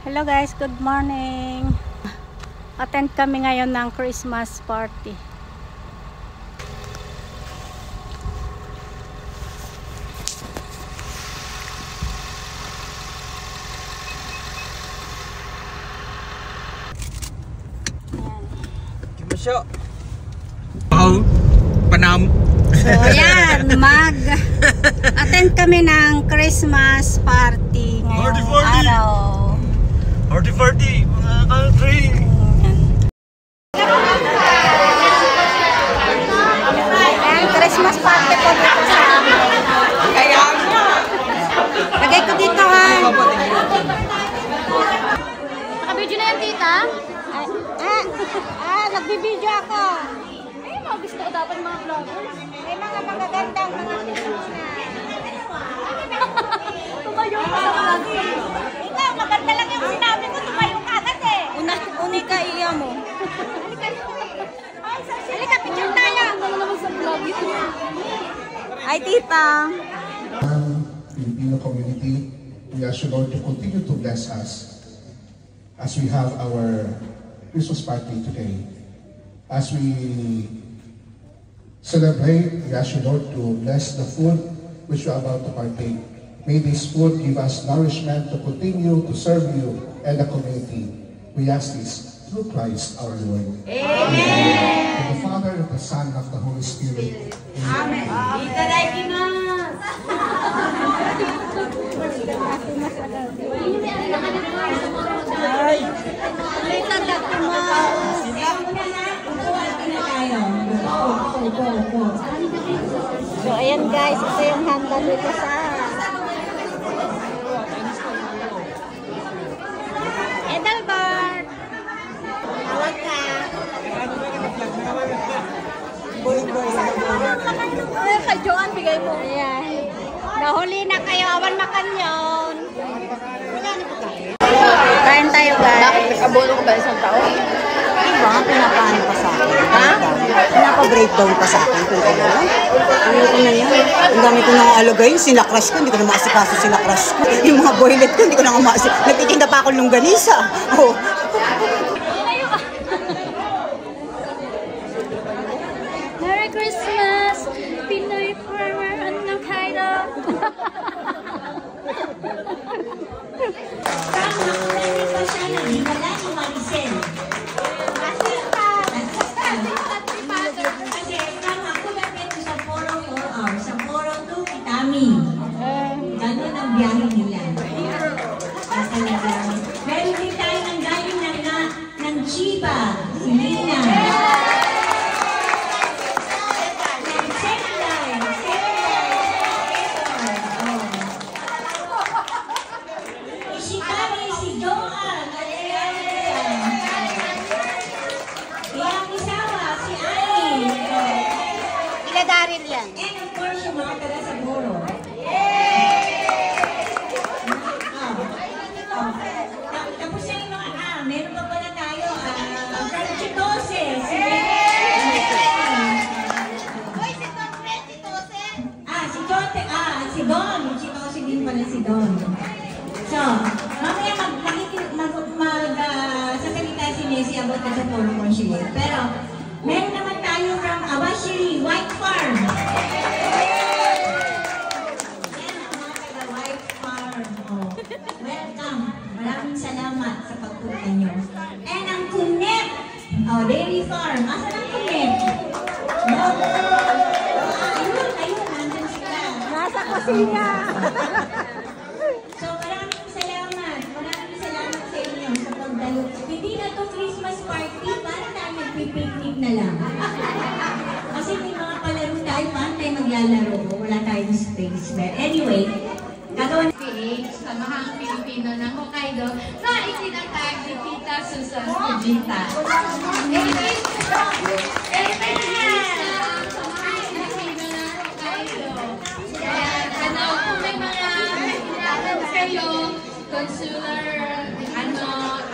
Hello guys, good morning. Attend kami ngayon ng Christmas party. Masya. Wow, panam. So yan, mag-attend kami ng Christmas party ngayong araw. Party, mga country. And Christmas party po dito sa amin. Kaya nga. Lagay ko dito ha. Naka-video na yan, tita? Nagbibideo ako. Ay, mga gusto ko dapat mga vloggers. May mga magagandang mga pisuna. Tumayo ka sa vlog. Ikaw, maganda lang yung sinabi ko. Tumayo ka agad eh. Uni ka iya mo. Halika, picture tayo. Ano naman sa vlog ito? Ay, tita. Filipino community, we ask you, Lord, to continue to bless us as we have our Christmas party today. As we celebrate, we ask you, Lord, to bless the food which we are about to partake. May this food give us nourishment to continue to serve you and the community. We ask this through Christ our Lord. Amen. To the Father, and the Son, and of the Holy Spirit. Amen. So ayan guys, ito yung handa dito sa Edelbert. Tawag ka. Boy. Kay Joanne, bigay mo. Ayan. Nahuli na kayo, awan makanyon. Kain tayo guys. Bakit nag-abono ko ba isang taon? Diba, pinapaano pa sa akin. Ha? Pinapa-breakdown pa sa akin. Kung ano. Ayoko na yan. Ang dami ko nang alagay. Sinakrush ko. Hindi ko na maasikaso sinakrush ko. Yung mga boylet ko, hindi ko na maasikaso. Nagtitinda pa ako ng ganisa. Oh. Merry Christmas! Pinoy forever and ng Kaido! Ganun ang biyahe nila. Meron din tayo ng galing ng Chiba, si Lina. Ishikari, si Joan. Iyang isawa, si Annie. Ila Daryl yan. And of course, yung mga taga sa Boro. Tapos na yung mga, meron pa pala tayo, from Chitose, si si Don, Chitose din pala si Don. So, mamaya sasalita si Nessie about na sa Polo Consulate. Pero, meron naman tayo from Awashiri, White Farm. Welcome. Maraming salamat sa pagpunta nyo. And ang Kunep, Dairy Farm. Asan ang Kunep? Ayun, nandun sila. Nasa kusina. So maraming salamat. Maraming salamat sa inyo sa pagdalo. Hindi na to Christmas party, para tayo magpipiknik na lang. Kasi may mga palaro tayo, paano tayo maglalaro? Wala tayong space. But anyway, gagawin Samahang Pilipino ng Hokkaido na itinatag ni Tita Susan Fujita. Samahang Pilipino ng Hokkaido. Kung may mga hinahanap kayo, consular,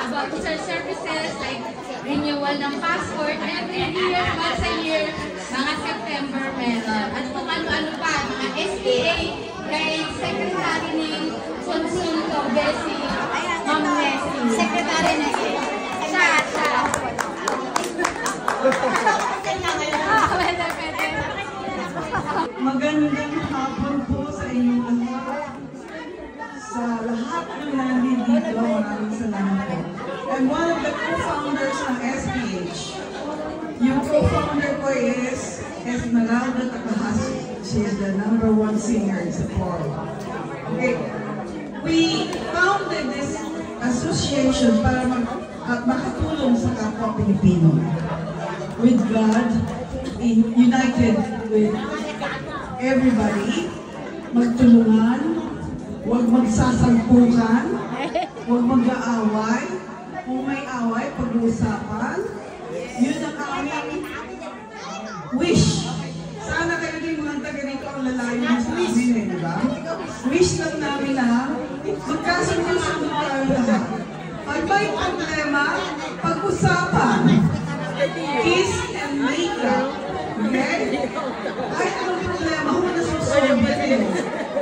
about services like renewal ng passport, every year, once a year, mga September meron. At kung ano-ano pa, mga SPA, guide secretary ni Consul Besi, Ma'am Nessie. lahat ng nandito, maraming salamat po. And one of the co-founders ng SPH, yung co-founder ko is Esmeralda Takahasi. She is the #1 singer in Sapporo. Okay. We founded this association para makatulong sa kapwa Pilipino. With God, united with everybody, magtulungan, huwag magsasampukan, huwag mag-aaway. Kung may away, pag-uusapan. Yun ang aming wish. Sana kayo din mga taga-rito ang lalayo mo sa amin eh, di ba? Wish lang namin na magkasundo-sundo tayo lahat. Pag may problema, pag-usapan. Kiss and make up. Okay? Kahit anong problema, kung nasusolve yun.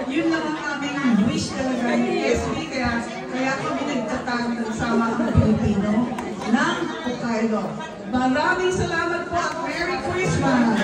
Yun lang ang aming wish talaga ni SB. Kaya kami nagtatag ng sama ang Pilipino ng Hokkaido. Maraming salamat po at Merry Christmas!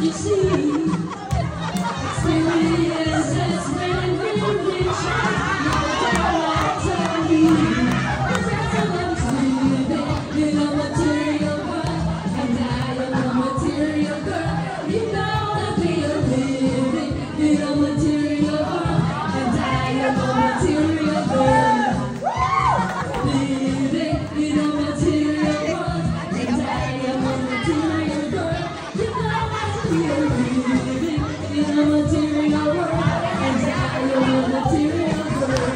you see, experience has made me rich. No doubt tell me, somebody's living in a material world, and I am a material girl. You know that we are living in a material world, and I am a material girl. Living in a material world, and I am a material girl. You know that we are living in a material world, and I am a material girl.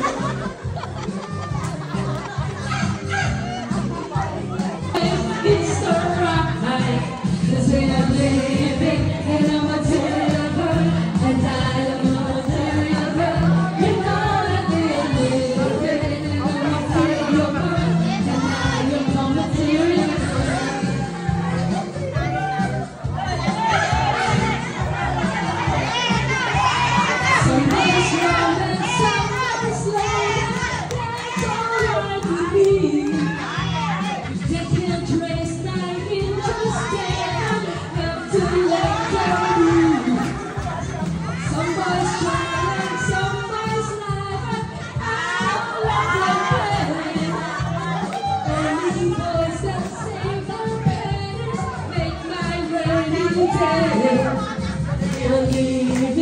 It's the right, 'cause we are living in a material world, and I am a material girl. You know that we are living in a material world, and I am a material girl. Somebody's wrong and somebody's right. That's all I believe. They can't trace time interested. Have to let them be. Somebody's trying and somebody's lying. I'll let them play. Only boys that save their pennies make my rainy day. We're living